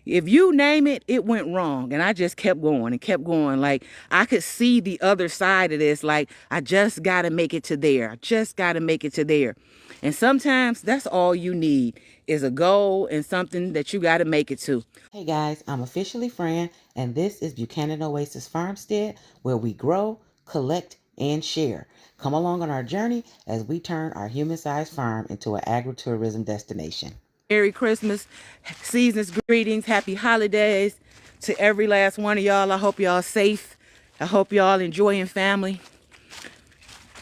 If you name it, it went wrong. And I just kept going and kept going. Like, I could see the other side of this. Like, I just got to make it to there. I just got to make it to there. And sometimes that's all you need is a goal and something that you got to make it to. Hey guys, I'm officially Fran, and this is Buchanan Oasis Farmstead, where we grow, collect, and share. Come along on our journey as we turn our human-sized farm into an agritourism destination. Merry Christmas, season's greetings, happy holidays to every last one of y'all. I hope y'all safe. I hope y'all enjoying family.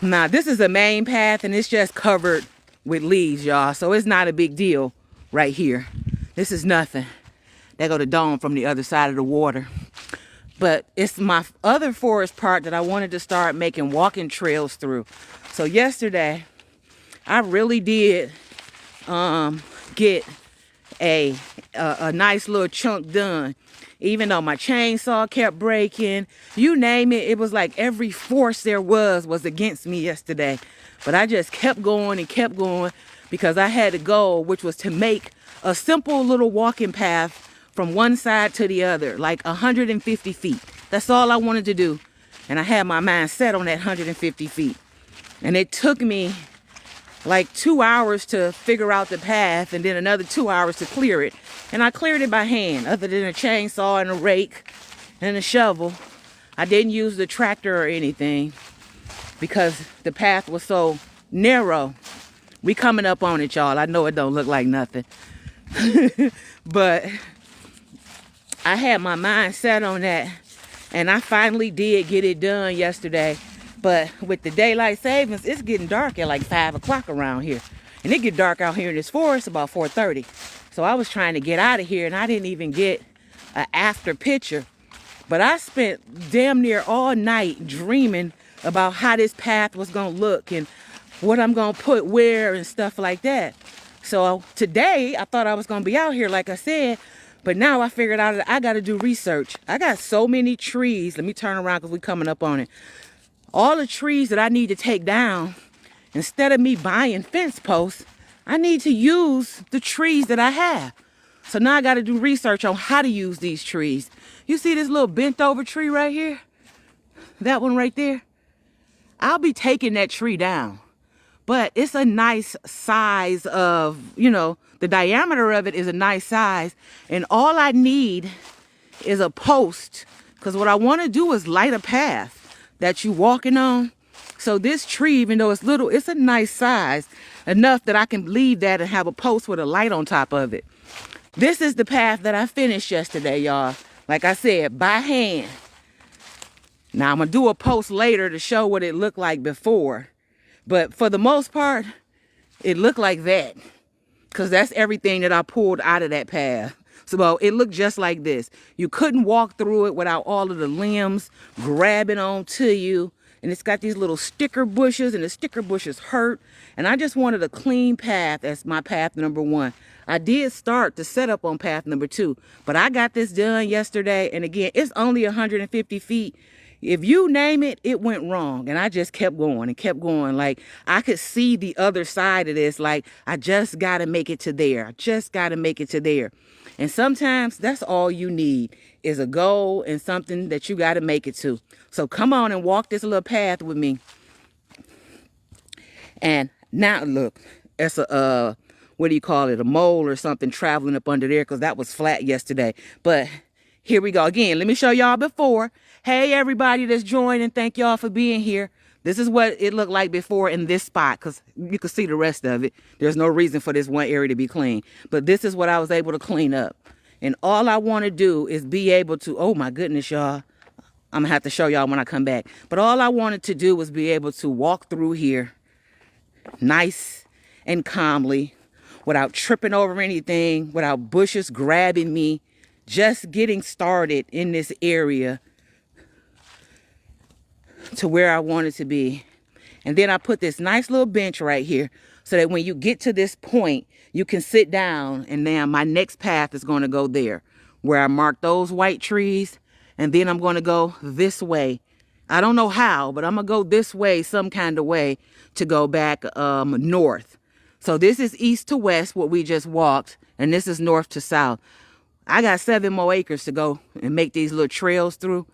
Now, this is the main path, and it's just covered with leaves, y'all. So it's not a big deal right here. This is nothing. There go the dome from the other side of the water. But it's my other forest part that I wanted to start making walking trails through. So yesterday, I really did get a nice little chunk done. Even though my chainsaw kept breaking, you name it, it was like every force there was against me yesterday. But I just kept going and kept going because I had a goal, which was to make a simple little walking path from one side to the other, like 150 feet. That's all I wanted to do. And I had my mind set on that 150 feet. And it took me like 2 hours to figure out the path and then another 2 hours to clear it. And I cleared it by hand, other than a chainsaw and a rake and a shovel. I didn't use the tractor or anything because the path was so narrow. We coming up on it, y'all. I know it don't look like nothing. But I had my mind set on that, and I finally did get it done yesterday. But with the daylight savings, it's getting dark at like 5 o'clock around here. And it get dark out here in this forest about 4:30. So I was trying to get out of here, and I didn't even get an after picture. But I spent damn near all night dreaming about how this path was going to look and what I'm going to put where and stuff like that. So today, I thought I was going to be out here, like I said. But now I figured out that I got to do research. I got so many trees. Let me turn around because we're coming up on it. All the trees that I need to take down, instead of me buying fence posts, I need to use the trees that I have. So now I got to do research on how to use these trees. You see this little bent over tree right here? That one right there? I'll be taking that tree down. But it's a nice size of, the diameter of it is a nice size. And all I need is a post. Because what I want to do is light a path that you walking on. So this tree, even though it's little, it's a nice size, enough that I can leave that and have a post with a light on top of it. This is the path that I finished yesterday, y'all. Like I said, by hand. Now I'm gonna do a post later to show what it looked like before. But for the most part, it looked like that. Because that's everything that I pulled out of that path. So it looked just like this. You couldn't walk through it without all of the limbs grabbing onto you. And it's got these little sticker bushes, and the sticker bushes hurt. And I just wanted a clean path as my path number 1. I did start to set up on path number 2. But I got this done yesterday. And again, it's only 150 feet. If you name it, it went wrong. And I just kept going and kept going. Like, I could see the other side of this. Like, I just got to make it to there. I just got to make it to there. And sometimes that's all you need is a goal and something that you got to make it to. So come on and walk this little path with me. And now look, it's a, what do you call it? A mole or something traveling up under there because that was flat yesterday. But here we go again. Let me show y'all before. Hey, everybody that's joining. Thank y'all for being here. This is what it looked like before in this spot because you can see the rest of it. There's no reason for this one area to be clean. But this is what I was able to clean up. And all I want to do is be able to, oh my goodness, y'all. I'm going to have to show y'all when I come back. But all I wanted to do was be able to walk through here nice and calmly without tripping over anything, without bushes grabbing me, just getting started in this area to where I wanted to be. And then I put this nice little bench right here so that when you get to this point, you can sit down, and now my next path is going to go there where I marked those white trees. And then I'm going to go this way. I don't know how, but I'm going to go this way, some kind of way, to go back north. So this is east to west, what we just walked, and this is north to south. I got 7 more acres to go and make these little trails through.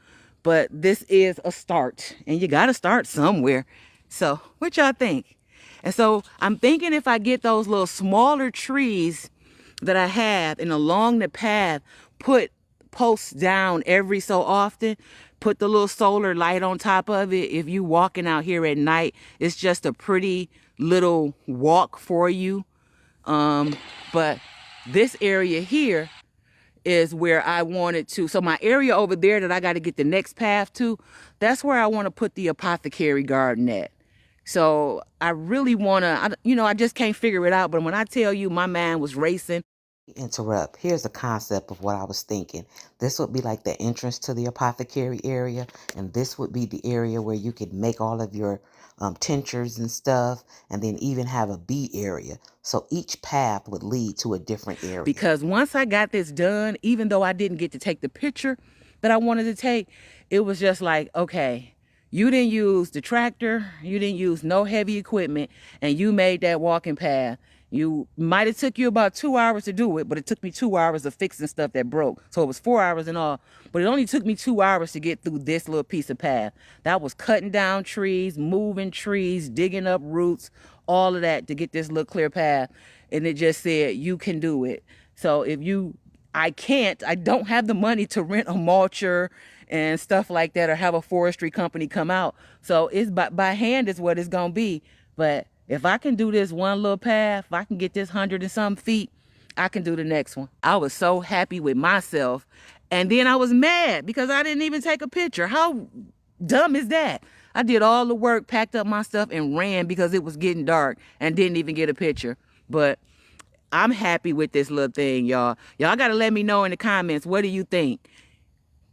But this is a start, and you got to start somewhere. So what y'all think? And so I'm thinking if I get those little smaller trees that I have and along the path, put posts down every so often, put the little solar light on top of it. If you walking out here at night, it's just a pretty little walk for you. But this area here is where I wanted to. So my area over there that I got to get the next path to, that's where I want to put the apothecary garden at. So I really want to, I just can't figure it out. But when I tell you my mind was racing. Interrupt. Here's the concept of what I was thinking. This would be like the entrance to the apothecary area, and this would be the area where you could make all of your tinctures and stuff, and then even have a bee area. So each path would lead to a different area. Because once I got this done, even though I didn't get to take the picture that I wanted to take, it was just like, okay, you didn't use the tractor, you didn't use no heavy equipment, and you made that walking path. You might have took you about 2 hours to do it, but it took me 2 hours of fixing stuff that broke. So it was 4 hours in all, but it only took me 2 hours to get through this little piece of path. That was cutting down trees, moving trees, digging up roots, all of that to get this little clear path. And it just said, you can do it. So I don't have the money to rent a mulcher and stuff like that, or have a forestry company come out. So it's by hand is what it's going to be. But if I can do this one little path, if I can get this 100 and some feet, I can do the next one. I was so happy with myself. And then I was mad because I didn't even take a picture. How dumb is that? I did all the work, packed up my stuff, and ran because it was getting dark, and didn't even get a picture. But I'm happy with this little thing, y'all. Y'all got to let me know in the comments, what do you think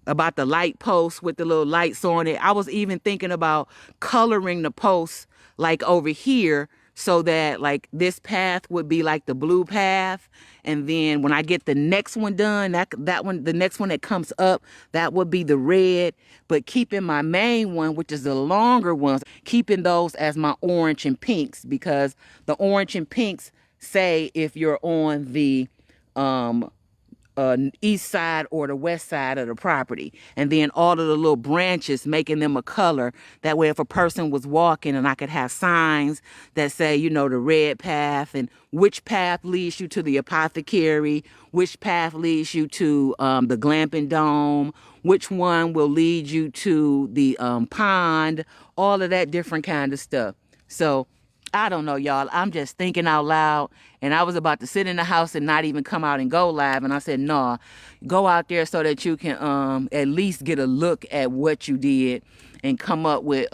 about the light posts with the little lights on it? I was even thinking about coloring the posts like over here, so that like this path would be like the blue path, and then when I get the next one done, that one, the next one that comes up, that would be the red. But keeping my main one, which is the longer ones, keeping those as my orange and pinks, because the orange and pinks say if you're on the east side or the west side of the property, and then all of the little branches, making them a color. That way if a person was walking, and I could have signs that say, the red path, and which path leads you to the apothecary, which path leads you to the glamping dome, which one will lead you to the pond, all of that different kind of stuff. So I don't know, y'all. I'm just thinking out loud. And I was about to sit in the house and not even come out and go live. And I said, no, go out there so that you can at least get a look at what you did and come up with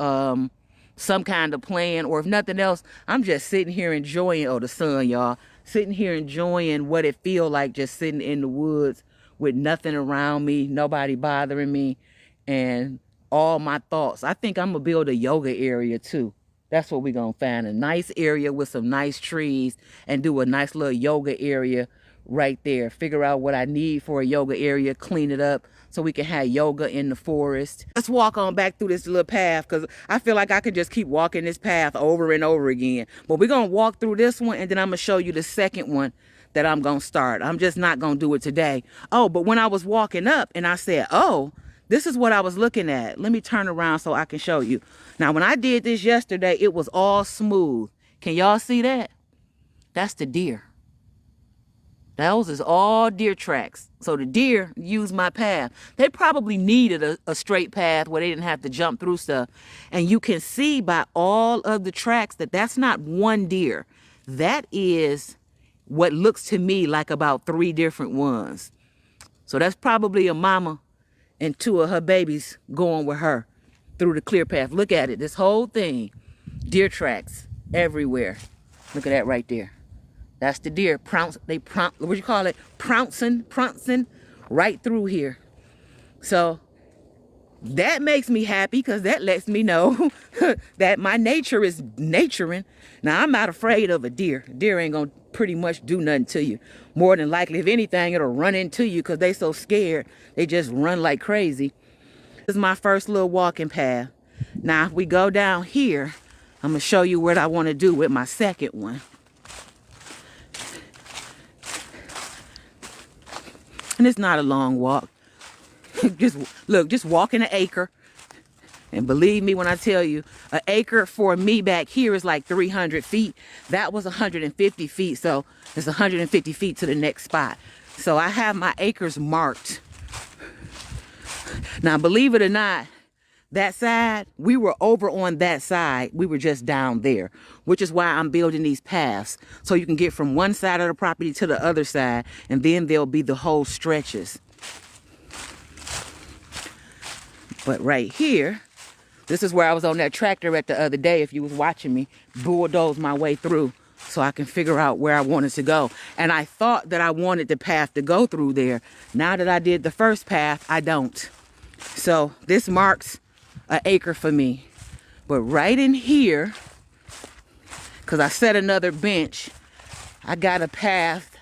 some kind of plan. Or if nothing else, I'm just sitting here enjoying, the sun, y'all. Sitting here enjoying what it feel like, just sitting in the woods with nothing around me, nobody bothering me, and all my thoughts. I think I'm going to build a yoga area too. That's what we're going to find, a nice area with some nice trees, and do a nice little yoga area right there. Figure out what I need for a yoga area, clean it up so we can have yoga in the forest. Let's walk on back through this little path, because I feel like I could just keep walking this path over and over again. But we're going to walk through this one, and then I'm going to show you the second one that I'm going to start. I'm just not going to do it today. Oh, but when I was walking up and I said, oh, this is what I was looking at. Let me turn around so I can show you. Now, when I did this yesterday, it was all smooth. Can y'all see that? That's the deer. Those is all deer tracks. So the deer used my path. They probably needed a straight path where they didn't have to jump through stuff. And you can see by all of the tracks that that's not one deer. That is what looks to me like about 3 different ones. So that's probably a mama and 2 of her babies going with her through the clear path. Look at it. This whole thing. Deer tracks everywhere. Look at that right there. That's the deer. What do you call it? Pouncing right through here. So that makes me happy, because that lets me know that my nature is naturing. Now, I'm not afraid of a deer. Deer ain't going to pretty much do nothing to you. More than likely, if anything, it'll run into you because they so scared. They just run like crazy. This is my first little walking path. Now, if we go down here, I'm going to show you what I want to do with my second one. And it's not a long walk. Just walking an acre. And believe me when I tell you, an acre for me back here is like 300 feet. That was 150 feet. So it's 150 feet to the next spot. So I have my acres marked. Now, believe it or not, that side, we were over on that side. We were just down there, which is why I'm building these paths. So you can get from one side of the property to the other side. And then there'll be the whole stretches. But right here, this is where I was on that tractor at the other day. If you was watching me, bulldoze my way through so I can figure out where I wanted to go. And I thought that I wanted the path to go through there. Now that I did the first path, I don't. So this marks an acre for me. But right in here, because I set another bench, I got a path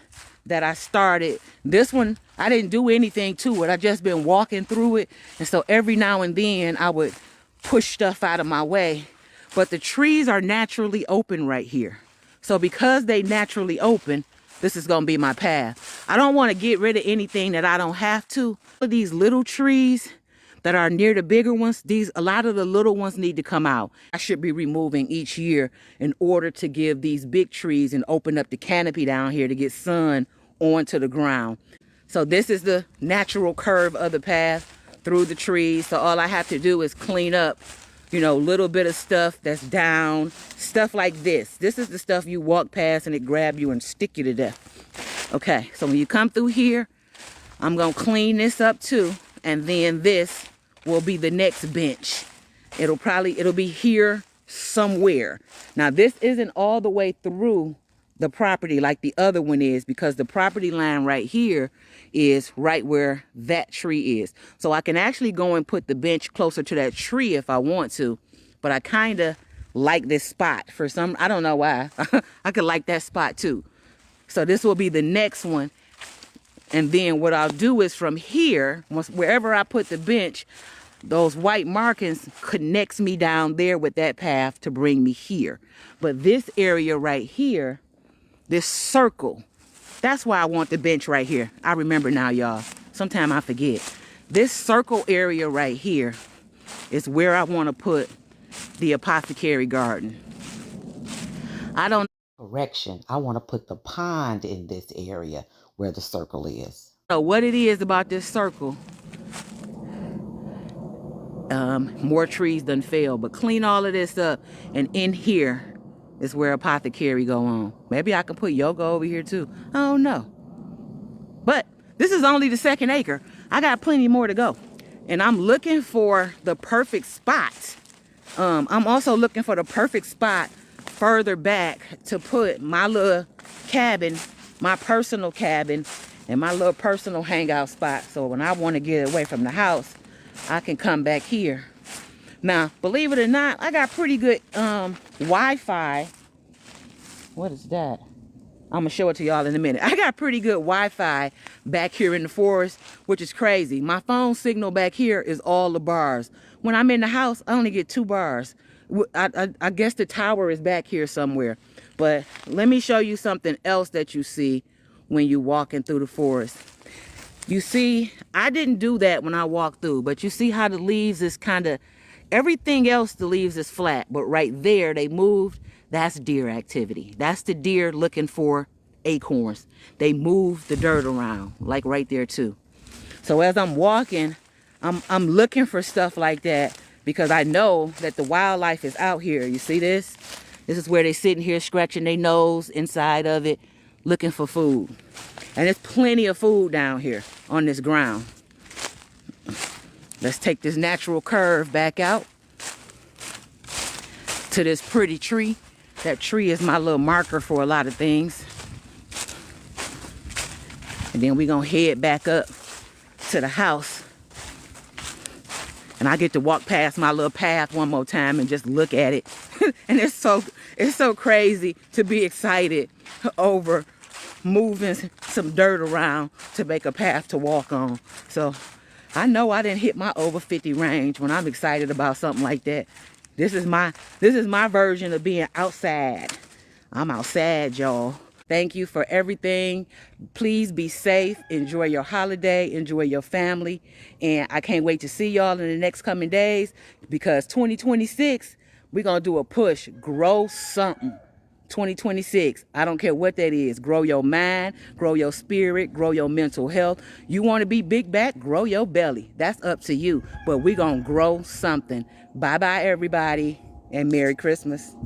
that I started. This one, I didn't do anything to it. I just been walking through it. And so every now and then I would push stuff out of my way. But the trees are naturally open right here. So because they naturally open, this is going to be my path. I don't want to get rid of anything that I don't have to. These little trees that are near the bigger ones, a lot of the little ones need to come out. I should be removing each year in order to give these big trees and open up the canopy down here to get sun onto the ground. So this is the natural curve of the path through the trees. So all I have to do is clean up, you know, a little bit of stuff that's down, stuff like this. This is the stuff you walk past and it grab you and stick you to death. Okay, so when you come through here, I'm gonna clean this up too. And then this will be the next bench. It'll be here somewhere. Now this isn't all the way through the property like the other one is, because the property line right here is right where that tree is. So I can actually go and put the bench closer to that tree if I want to, but I kind of like this spot for some, I don't know why. I could like that spot too. So this will be the next one. And then what I'll do is from here, wherever I put the bench, those white markings connects me down there with that path to bring me here. But this area right here, this circle, that's why I want the bench right here. I remember now, y'all. Sometimes I forget. This circle area right here is where I want to put the apothecary garden. Correction, I want to put the pond in this area where the circle is. So what it is about this circle, more trees done fell, but clean all of this up, and in here is where apothecary go on. Maybe I can put yoga over here too. I don't know. But this is only the second acre. I got plenty more to go. And I'm looking for the perfect spot. I'm also looking for the perfect spot further back to put my little cabin, my personal cabin, and my little personal hangout spot. So when I want to get away from the house, I can come back here. Now, believe it or not, I got pretty good Wi-Fi. What is that? I'm gonna show it to y'all in a minute. I got pretty good Wi-Fi back here in the forest, which is crazy. My phone signal back here is all the bars. When I'm in the house, I only get 2 bars. I guess the tower is back here somewhere. But let me show you something else that you see when you walking through the forest. You see, I didn't do that when I walked through, but you see how the leaves is kind of, everything else, the leaves is flat, but right there they moved. That's deer activity. That's the deer looking for acorns. They move the dirt around, like right there too. So as I'm walking, I'm looking for stuff like that, because I know that the wildlife is out here. You see this? This is where they sitting here scratching their nose inside of it, looking for food. And there's plenty of food down here on this ground. Let's take this natural curve back out to this pretty tree. That tree is my little marker for a lot of things. And then we're gonna head back up to the house. And I get to walk past my little path one more time and just look at it. And it's so crazy to be excited over moving some dirt around to make a path to walk on. So I know I didn't hit my over 50 range when I'm excited about something like that. This is my version of being outside. I'm outside, y'all. Thank you for everything. Please be safe. Enjoy your holiday. Enjoy your family. And I can't wait to see y'all in the next coming days, because 2026, we're going to do a push. Grow something. 2026, I don't care what that is. Grow your mind, grow your spirit, grow your mental health. You want to be big back, grow your belly. That's up to you. But we're going to grow something. Bye-bye, everybody, and Merry Christmas.